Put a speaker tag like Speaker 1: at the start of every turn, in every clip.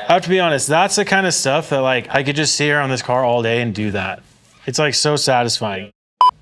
Speaker 1: I have to be honest, that's the kind of stuff that like I could just sit here on this car all day and do that. It's like so satisfying.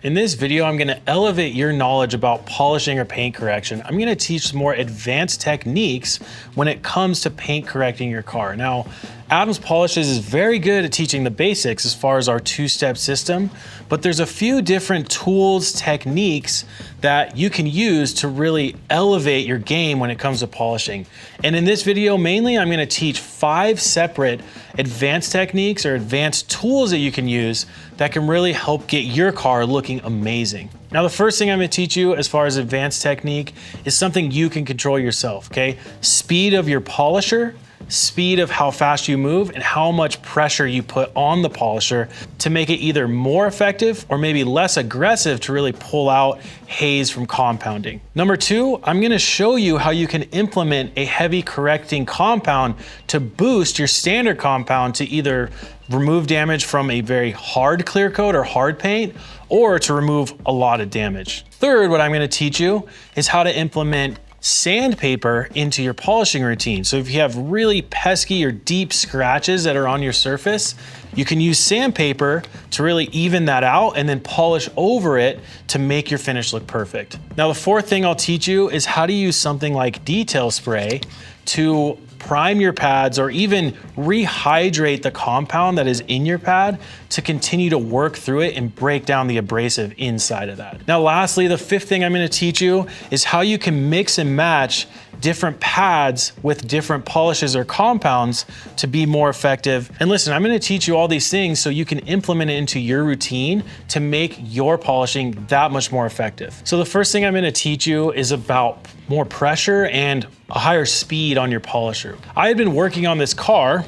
Speaker 1: In this video, I'm gonna elevate your knowledge about polishing or paint correction. I'm gonna teach some more advanced techniques when it comes to paint correcting your car. Now, Adams Polishes is very good at teaching the basics as far as our two-step system, but there's a few different tools, techniques that you can use to really elevate your game when it comes to polishing. And in this video, mainly I'm gonna teach 5 separate advanced techniques or advanced tools that you can use that can really help get your car looking amazing. Now, the first thing I'm gonna teach you as far as advanced technique is something you can control yourself, okay? Speed of your polisher, speed of how fast you move, and how much pressure you put on the polisher to make it either more effective or maybe less aggressive to really pull out haze from compounding. Number 2, I'm gonna show you how you can implement a heavy correcting compound to boost your standard compound to either remove damage from a very hard clear coat or hard paint, or to remove a lot of damage. Third, what I'm gonna teach you is how to implement sandpaper into your polishing routine. So if you have really pesky or deep scratches that are on your surface, you can use sandpaper to really even that out and then polish over it to make your finish look perfect. Now, the fourth thing I'll teach you is how to use something like detail spray to prime your pads or even rehydrate the compound that is in your pad to continue to work through it and break down the abrasive inside of that. Now, lastly, the fifth thing I'm gonna teach you is how you can mix and match different pads with different polishes or compounds to be more effective. And listen, I'm gonna teach you all these things so you can implement it into your routine to make your polishing that much more effective. So the first thing I'm gonna teach you is about more pressure and a higher speed on your polisher. I had been working on this car,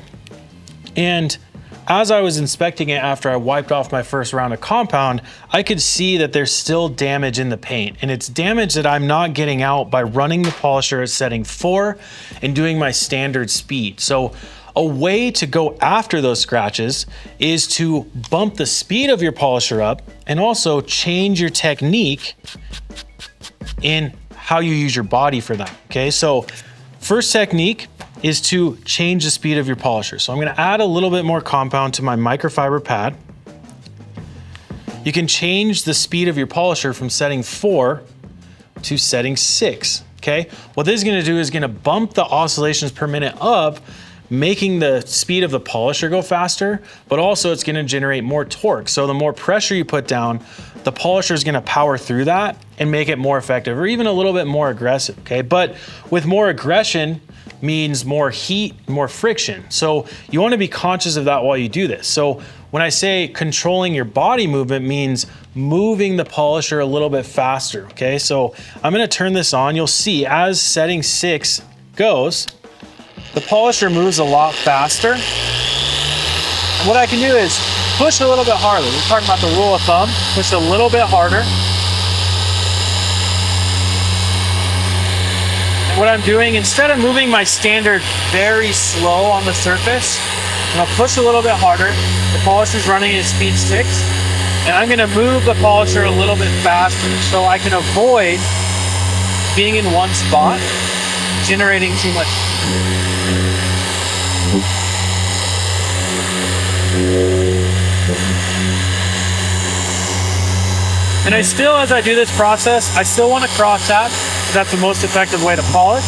Speaker 1: and as I was inspecting it after I wiped off my first round of compound, I could see that there's still damage in the paint, and it's damage that I'm not getting out by running the polisher at setting 4 and doing my standard speed. So a way to go after those scratches is to bump the speed of your polisher up and also change your technique in how you use your body for that, okay? So first technique is to change the speed of your polisher. So I'm gonna add a little bit more compound to my microfiber pad. You can change the speed of your polisher from setting 4 to setting 6, okay? What this is gonna do is gonna bump the oscillations per minute up, making the speed of the polisher go faster, but also it's gonna generate more torque. So the more pressure you put down, the polisher is gonna power through that and make it more effective or even a little bit more aggressive, okay? But with more aggression means more heat, more friction. So you wanna be conscious of that while you do this. So when I say controlling your body movement means moving the polisher a little bit faster, okay? So I'm gonna turn this on. You'll see as setting 6 goes, the polisher moves a lot faster. And what I can do is push a little bit harder. We're talking about the rule of thumb. Push a little bit harder. And what I'm doing, instead of moving my standard very slow on the surface, I'm gonna push a little bit harder. The polisher's running at speed 6. And I'm gonna move the polisher a little bit faster so I can avoid being in one spot, generating too much. And I still, as I do this process, I still want to cross tab because that's the most effective way to polish.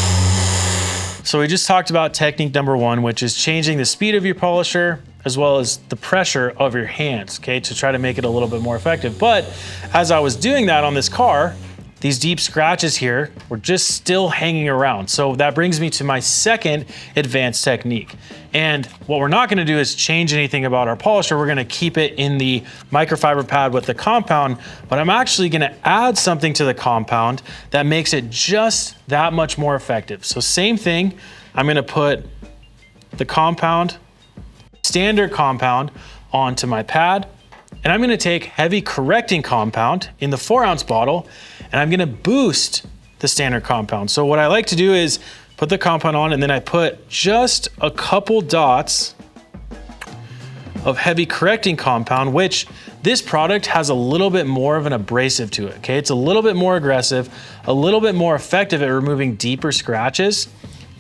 Speaker 1: So we just talked about technique number 1, which is changing the speed of your polisher as well as the pressure of your hands, okay, to try to make it a little bit more effective. But as I was doing that on this car, these deep scratches here were just still hanging around. So that brings me to my second advanced technique. And what we're not gonna do is change anything about our polisher. We're gonna keep it in the microfiber pad with the compound, but I'm actually gonna add something to the compound that makes it just that much more effective. So same thing, I'm gonna put the compound, standard compound, onto my pad, and I'm gonna take heavy correcting compound in the 4-ounce bottle, and I'm gonna boost the standard compound. So what I like to do is put the compound on, and then I put just a couple dots of heavy correcting compound, which this product has a little bit more of an abrasive to it, okay? It's a little bit more aggressive, a little bit more effective at removing deeper scratches.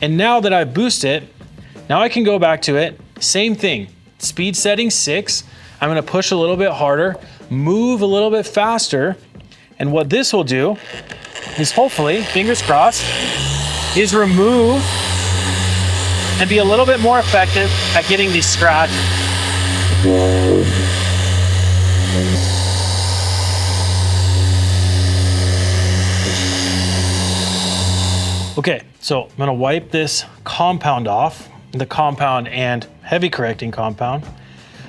Speaker 1: And now that I boost it, Now I can go back to it, same thing, speed setting 6. I'm gonna push a little bit harder, move a little bit faster, and what this will do is hopefully, fingers crossed, is remove and be a little bit more effective at getting these scratches. Okay, so I'm gonna wipe this compound off, the compound and heavy correcting compound.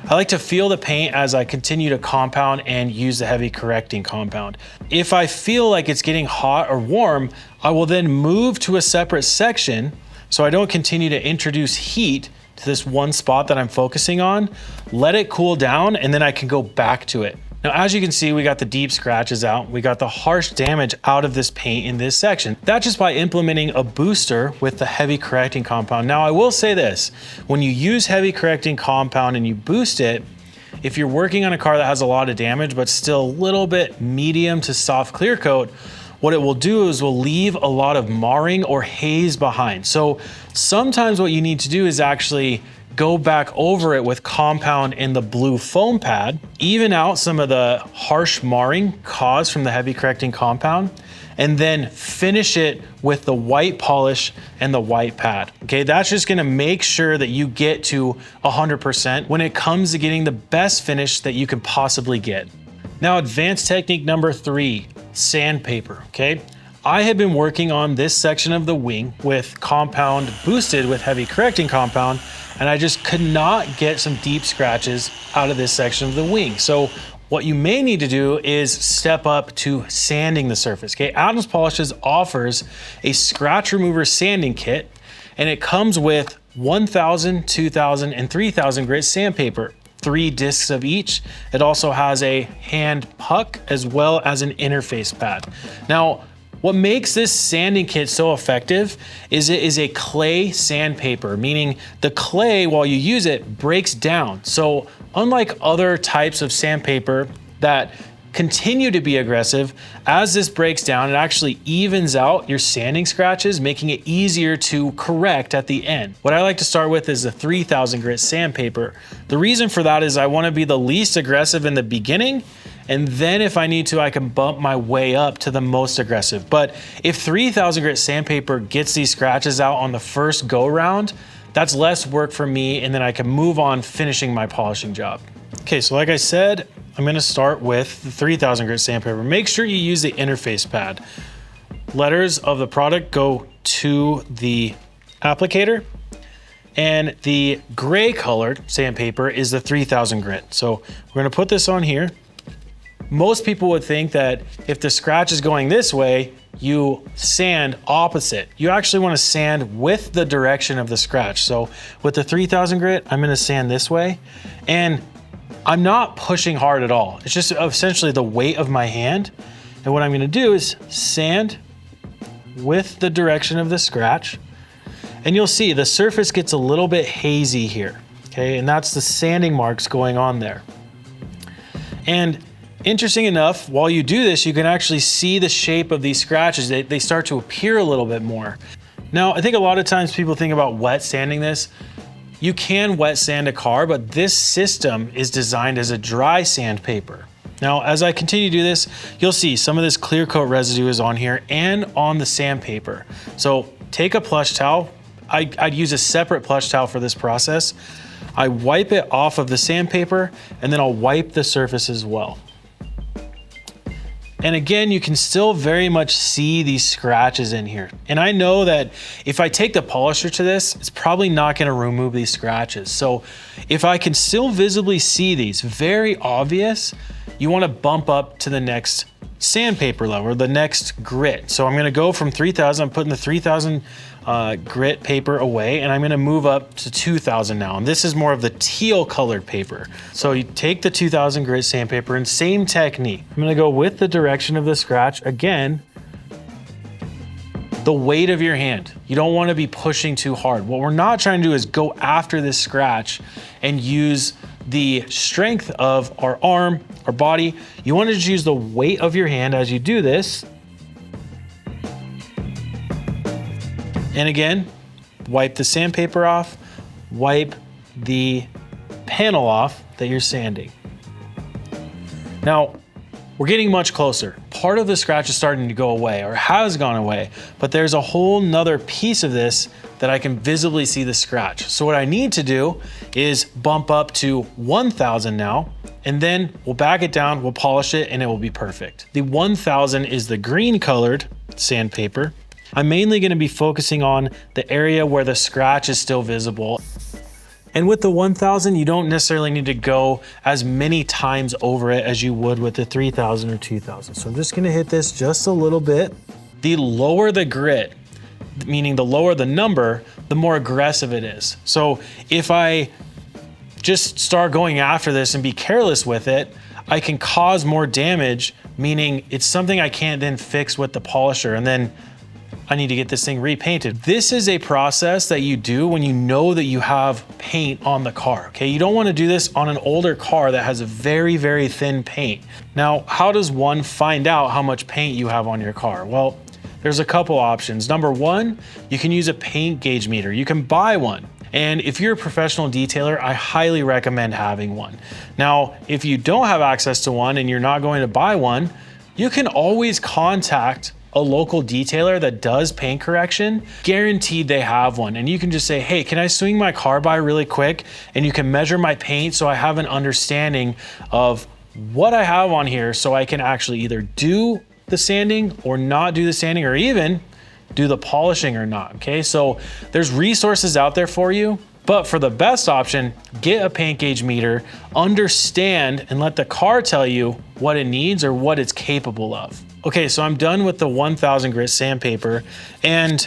Speaker 1: I like to feel the paint as I continue to compound and use the heavy correcting compound. If I feel like it's getting hot or warm, I will then move to a separate section so I don't continue to introduce heat to this one spot that I'm focusing on, let it cool down, and then I can go back to it. Now, as you can see, we got the deep scratches out. We got the harsh damage out of this paint in this section. That's just by implementing a booster with the heavy correcting compound. Now, I will say this, when you use heavy correcting compound and you boost it, if you're working on a car that has a lot of damage, but still a little bit medium to soft clear coat, what it will do is will leave a lot of marring or haze behind. So sometimes what you need to do is actually go back over it with compound in the blue foam pad, even out some of the harsh marring caused from the heavy correcting compound, and then finish it with the white polish and the white pad. Okay, that's just gonna make sure that you get to 100% when it comes to getting the best finish that you can possibly get. Now, advanced technique number 3, sandpaper, okay? I have been working on this section of the wing with compound boosted with heavy correcting compound, and I just could not get some deep scratches out of this section of the wing. So what you may need to do is step up to sanding the surface. Okay, Adams Polishes offers a scratch remover sanding kit, and it comes with 1,000, 2,000, and 3,000 grit sandpaper, 3 discs of each. It also has a hand puck as well as an interface pad. Now, what makes this sanding kit so effective is it is a clay sandpaper, meaning the clay, while you use it, breaks down. So unlike other types of sandpaper that continue to be aggressive, as this breaks down, it actually evens out your sanding scratches, making it easier to correct at the end. What I like to start with is the 3,000 grit sandpaper. The reason for that is I want to be the least aggressive in the beginning, and then if I need to, I can bump my way up to the most aggressive. But if 3,000 grit sandpaper gets these scratches out on the first go round, that's less work for me, and then I can move on finishing my polishing job. Okay, so like I said, I'm gonna start with the 3,000 grit sandpaper. Make sure you use the interface pad. Letters of the product go to the applicator, and the gray colored sandpaper is the 3,000 grit. So we're gonna put this on here. Most people would think that if the scratch is going this way, you sand opposite. You actually want to sand with the direction of the scratch. So with the 3,000 grit, I'm going to sand this way, and I'm not pushing hard at all. It's just essentially the weight of my hand. And what I'm going to do is sand with the direction of the scratch. And you'll see the surface gets a little bit hazy here. Okay, and that's the sanding marks going on there. And interesting enough, while you do this, you can actually see the shape of these scratches. They start to appear a little bit more. Now, I think a lot of times people think about wet sanding this. You can wet sand a car, but this system is designed as a dry sandpaper. Now, as I continue to do this, you'll see some of this clear coat residue is on here and on the sandpaper. So take a plush towel. I'd use a separate plush towel for this process. I wipe it off of the sandpaper, and then I'll wipe the surface as well. And again, you can still very much see these scratches in here. And I know that if I take the polisher to this, it's probably not gonna remove these scratches. So if I can still visibly see these, very obvious, you wanna bump up to the next sandpaper level, or the next grit. So I'm gonna go from 3,000, I'm putting the 3,000 grit paper away, and I'm gonna move up to 2,000 now. And this is more of the teal colored paper. So you take the 2,000 grit sandpaper and same technique. I'm gonna go with the direction of the scratch. Again, the weight of your hand. You don't wanna be pushing too hard. What we're not trying to do is go after this scratch and use the strength of our arm, our body. You wanna just use the weight of your hand as you do this. And again, wipe the sandpaper off, wipe the panel off that you're sanding. Now, we're getting much closer. Part of the scratch is starting to go away or has gone away, but there's a whole nother piece of this that I can visibly see the scratch. So what I need to do is bump up to 1000 now, and then we'll back it down, we'll polish it, and it will be perfect. The 1000 is the green colored sandpaper. I'm mainly gonna be focusing on the area where the scratch is still visible. And with the 1000, you don't necessarily need to go as many times over it as you would with the 3000 or 2000. So I'm just gonna hit this just a little bit. The lower the grit, meaning the lower the number, the more aggressive it is. So if I just start going after this and be careless with it, I can cause more damage, meaning it's something I can't then fix with the polisher, and then I need to get this thing repainted. This is a process that you do when you know that you have paint on the car, okay? You don't wanna do this on an older car that has a very, very thin paint. Now, how does one find out how much paint you have on your car? Well, there's a couple options. Number one, you can use a paint gauge meter. You can buy one. And if you're a professional detailer, I highly recommend having one. Now, if you don't have access to one and you're not going to buy one, you can always contact a local detailer that does paint correction. Guaranteed they have one. And you can just say, hey, can I swing my car by really quick? And you can measure my paint so I have an understanding of what I have on here, so I can actually either do the sanding or not do the sanding, or even do the polishing or not, okay? So there's resources out there for you, but for the best option, get a paint gauge meter, understand and let the car tell you what it needs or what it's capable of. Okay, so I'm done with the 1000 grit sandpaper, and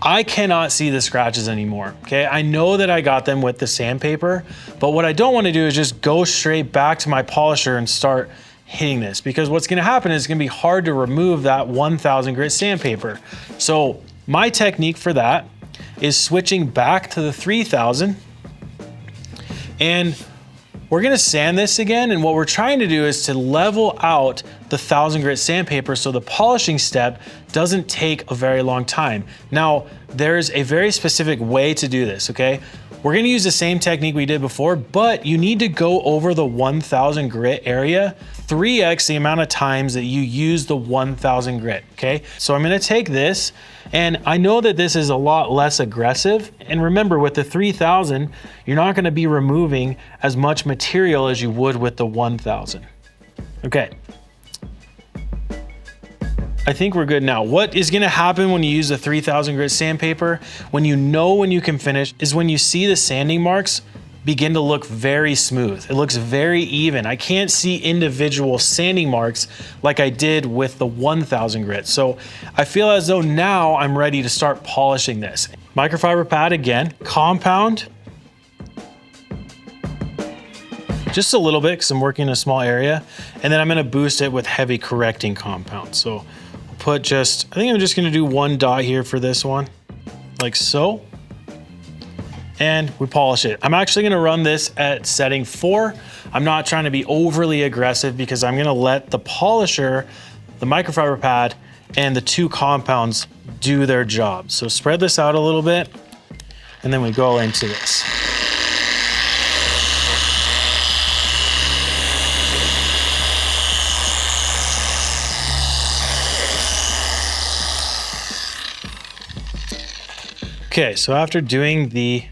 Speaker 1: I cannot see the scratches anymore, okay? I know that I got them with the sandpaper, but what I don't wanna do is just go straight back to my polisher and start hitting this, because what's gonna happen is it's gonna be hard to remove that 1000 grit sandpaper. So my technique for that is switching back to the 3000, and we're gonna sand this again, and what we're trying to do is to level out the 1000 grit sandpaper so the polishing step doesn't take a very long time. Now, there's a very specific way to do this, okay? We're gonna use the same technique we did before, but you need to go over the 1000 grit area 3x the amount of times that you use the 1000 grit, okay? So I'm gonna take this, and I know that this is a lot less aggressive. And remember, with the 3000, you're not gonna be removing as much material as you would with the 1000. Okay. I think we're good now. What is gonna happen when you use the 3000 grit sandpaper, when you know when you can finish, is when you see the sanding marks begin to look very smooth. It looks very even. I can't see individual sanding marks like I did with the 1000 grit. So I feel as though now I'm ready to start polishing this. Microfiber pad again, compound. Just a little bit, because I'm working in a small area. And then I'm gonna boost it with heavy correcting compound. So I'll put just, I think I'm just gonna do one dot here for this one, like so. And we polish it. I'm actually gonna run this at setting 4. I'm not trying to be overly aggressive because I'm gonna let the polisher, the microfiber pad, and the two compounds do their job. So spread this out a little bit, and then we go into this. Okay, so after doing the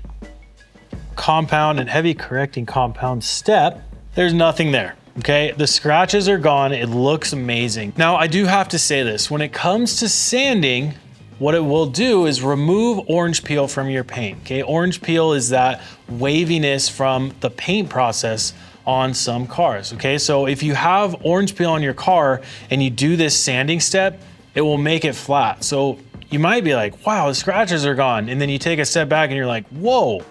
Speaker 1: compound and heavy correcting compound step, there's nothing there, okay? The scratches are gone, it looks amazing. Now, I do have to say this, when it comes to sanding, what it will do is remove orange peel from your paint, okay? Orange peel is that waviness from the paint process on some cars, okay? So if you have orange peel on your car and you do this sanding step, it will make it flat. So you might be like, wow, the scratches are gone. And then you take a step back and you're like, whoa,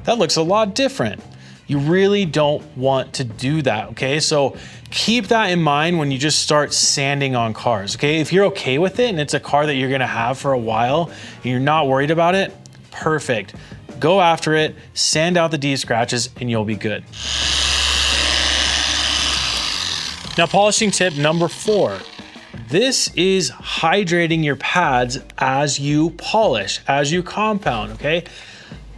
Speaker 1: that looks a lot different. You really don't want to do that, okay? So keep that in mind when you just start sanding on cars, okay? If you're okay with it and it's a car that you're gonna have for a while and you're not worried about it, perfect. Go after it, sand out the deep scratches, and you'll be good. Now, polishing tip number 4. This is hydrating your pads as you polish, as you compound, okay?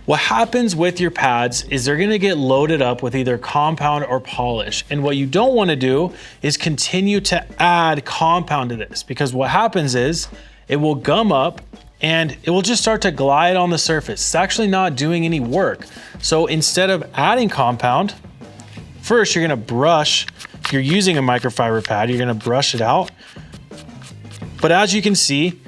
Speaker 1: What happens with your pads is they're gonna get loaded up with either compound or polish. And what you don't wanna do is continue to add compound to this, because what happens is it will gum up and it will just start to glide on the surface. It's actually not doing any work. So instead of adding compound, first you're gonna brush, if you're using a microfiber pad, you're gonna brush it out. But as you can see,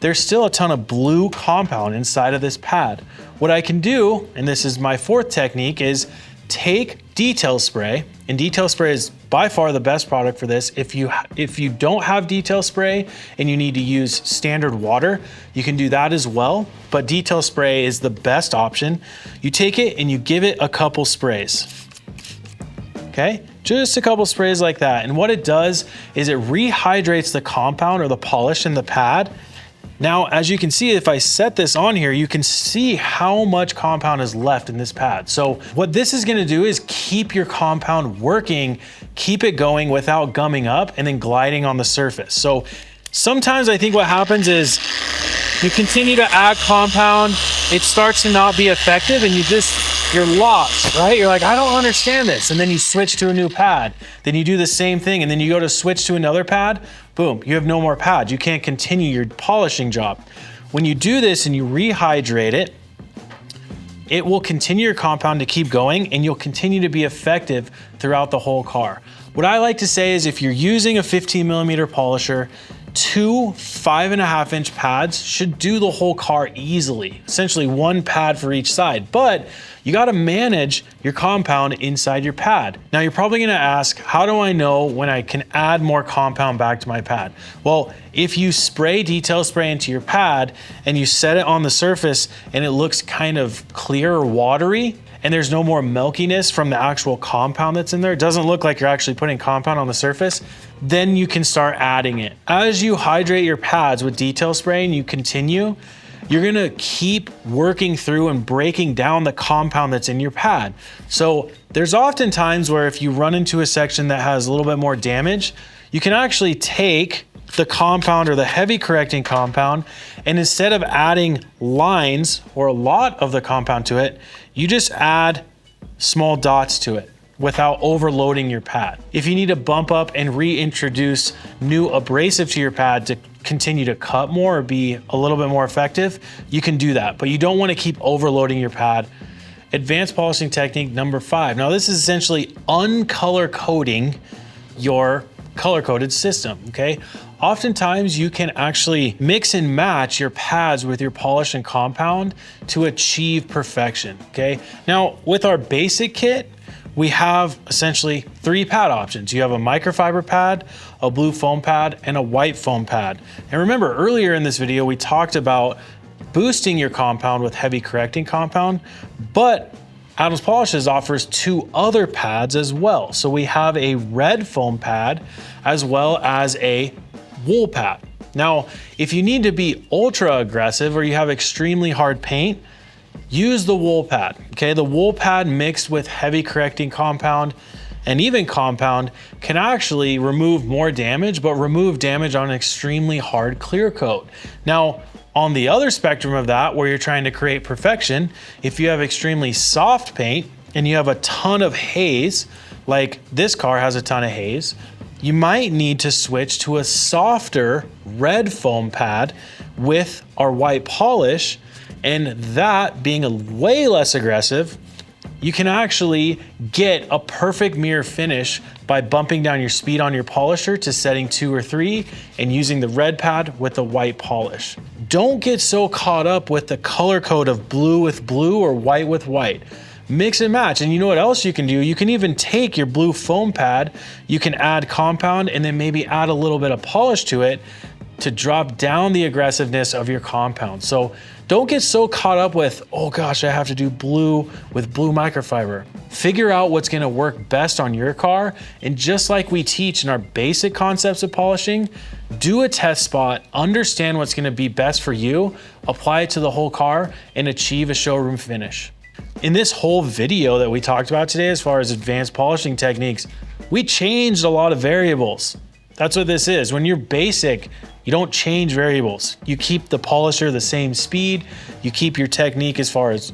Speaker 1: there's still a ton of blue compound inside of this pad. What I can do, and this is my fourth technique, is take detail spray, and detail spray is by far the best product for this. If you don't have detail spray and you need to use standard water, you can do that as well, but detail spray is the best option. You take it and you give it a couple sprays, okay? Just a couple sprays like that. And what it does is it rehydrates the compound or the polish in the pad. Now, as you can see, if I set this on here, you can see how much compound is left in this pad. So what this is gonna do is keep your compound working, keep it going without gumming up and then gliding on the surface. So sometimes I think what happens is you continue to add compound, it starts to not be effective and you're lost, right? You're like, I don't understand this. And then you switch to a new pad. Then you do the same thing and then you go to switch to another pad, boom, you have no more pads. You can't continue your polishing job. When you do this and you rehydrate it, it will continue your compound to keep going and you'll continue to be effective throughout the whole car. What I like to say is if you're using a 15mm polisher, 2 5.5-inch pads should do the whole car easily. Essentially one pad for each side, but you gotta manage your compound inside your pad. Now you're probably gonna ask, how do I know when I can add more compound back to my pad? Well, if you spray detail spray into your pad and you set it on the surface and it looks kind of clear or watery, and there's no more milkiness from the actual compound that's in there, it doesn't look like you're actually putting compound on the surface, then you can start adding it. As you hydrate your pads with detail spray and you continue, you're gonna keep working through and breaking down the compound that's in your pad. So there's often times where if you run into a section that has a little bit more damage, you can actually take the compound or the heavy correcting compound, and instead of adding lines or a lot of the compound to it, you just add small dots to it without overloading your pad. If you need to bump up and reintroduce new abrasive to your pad to continue to cut more or be a little bit more effective, you can do that, but you don't want to keep overloading your pad. Advanced polishing technique number 5. Now this is essentially uncolor coding your color-coded system, okay? Oftentimes you can actually mix and match your pads with your polish and compound to achieve perfection, okay? Now with our basic kit, we have essentially 3 pad options. You have a microfiber pad, a blue foam pad, and a white foam pad. And remember earlier in this video, we talked about boosting your compound with heavy correcting compound, but Adams Polishes offers 2 other pads as well. So we have a red foam pad as well as a wool pad. Now, if you need to be ultra aggressive or you have extremely hard paint, use the wool pad, okay? The wool pad mixed with heavy correcting compound and even compound can actually remove more damage, but remove damage on an extremely hard clear coat. Now, on the other spectrum of that, where you're trying to create perfection, if you have extremely soft paint and you have a ton of haze, like this car has a ton of haze, you might need to switch to a softer red foam pad with our white polish, and that being a way less aggressive, you can actually get a perfect mirror finish by bumping down your speed on your polisher to setting 2 or 3 and using the red pad with the white polish. Don't get so caught up with the color code of blue with blue or white with white. Mix and match. And you know what else you can do? You can even take your blue foam pad, you can add compound and then maybe add a little bit of polish to it to drop down the aggressiveness of your compound. So don't get so caught up with, oh gosh, I have to do blue with blue microfiber. Figure out what's gonna work best on your car. And just like we teach in our basic concepts of polishing, do a test spot, understand what's gonna be best for you, apply it to the whole car and achieve a showroom finish. In this whole video that we talked about today, as far as advanced polishing techniques, we changed a lot of variables. That's what this is. When you're basic, you don't change variables. You keep the polisher the same speed. You keep your technique as far as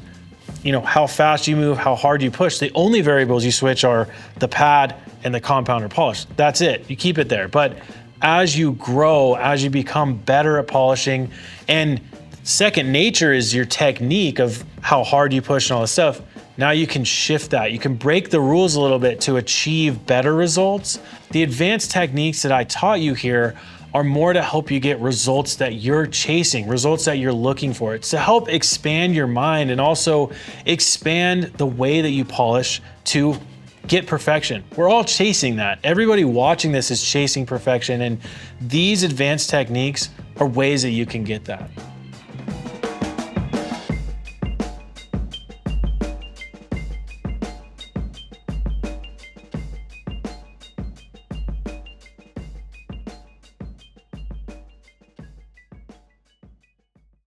Speaker 1: how fast you move, how hard you push. The only variables you switch are the pad and the compounder polish. That's it. You keep it there. But as you grow, as you become better at polishing, and second nature is your technique of how hard you push and all this stuff, now you can shift that. You can break the rules a little bit to achieve better results. The advanced techniques that I taught you here are more to help you get results that you're chasing, results that you're looking for. It's to help expand your mind and also expand the way that you polish to get perfection. We're all chasing that. Everybody watching this is chasing perfection, and these advanced techniques are ways that you can get that.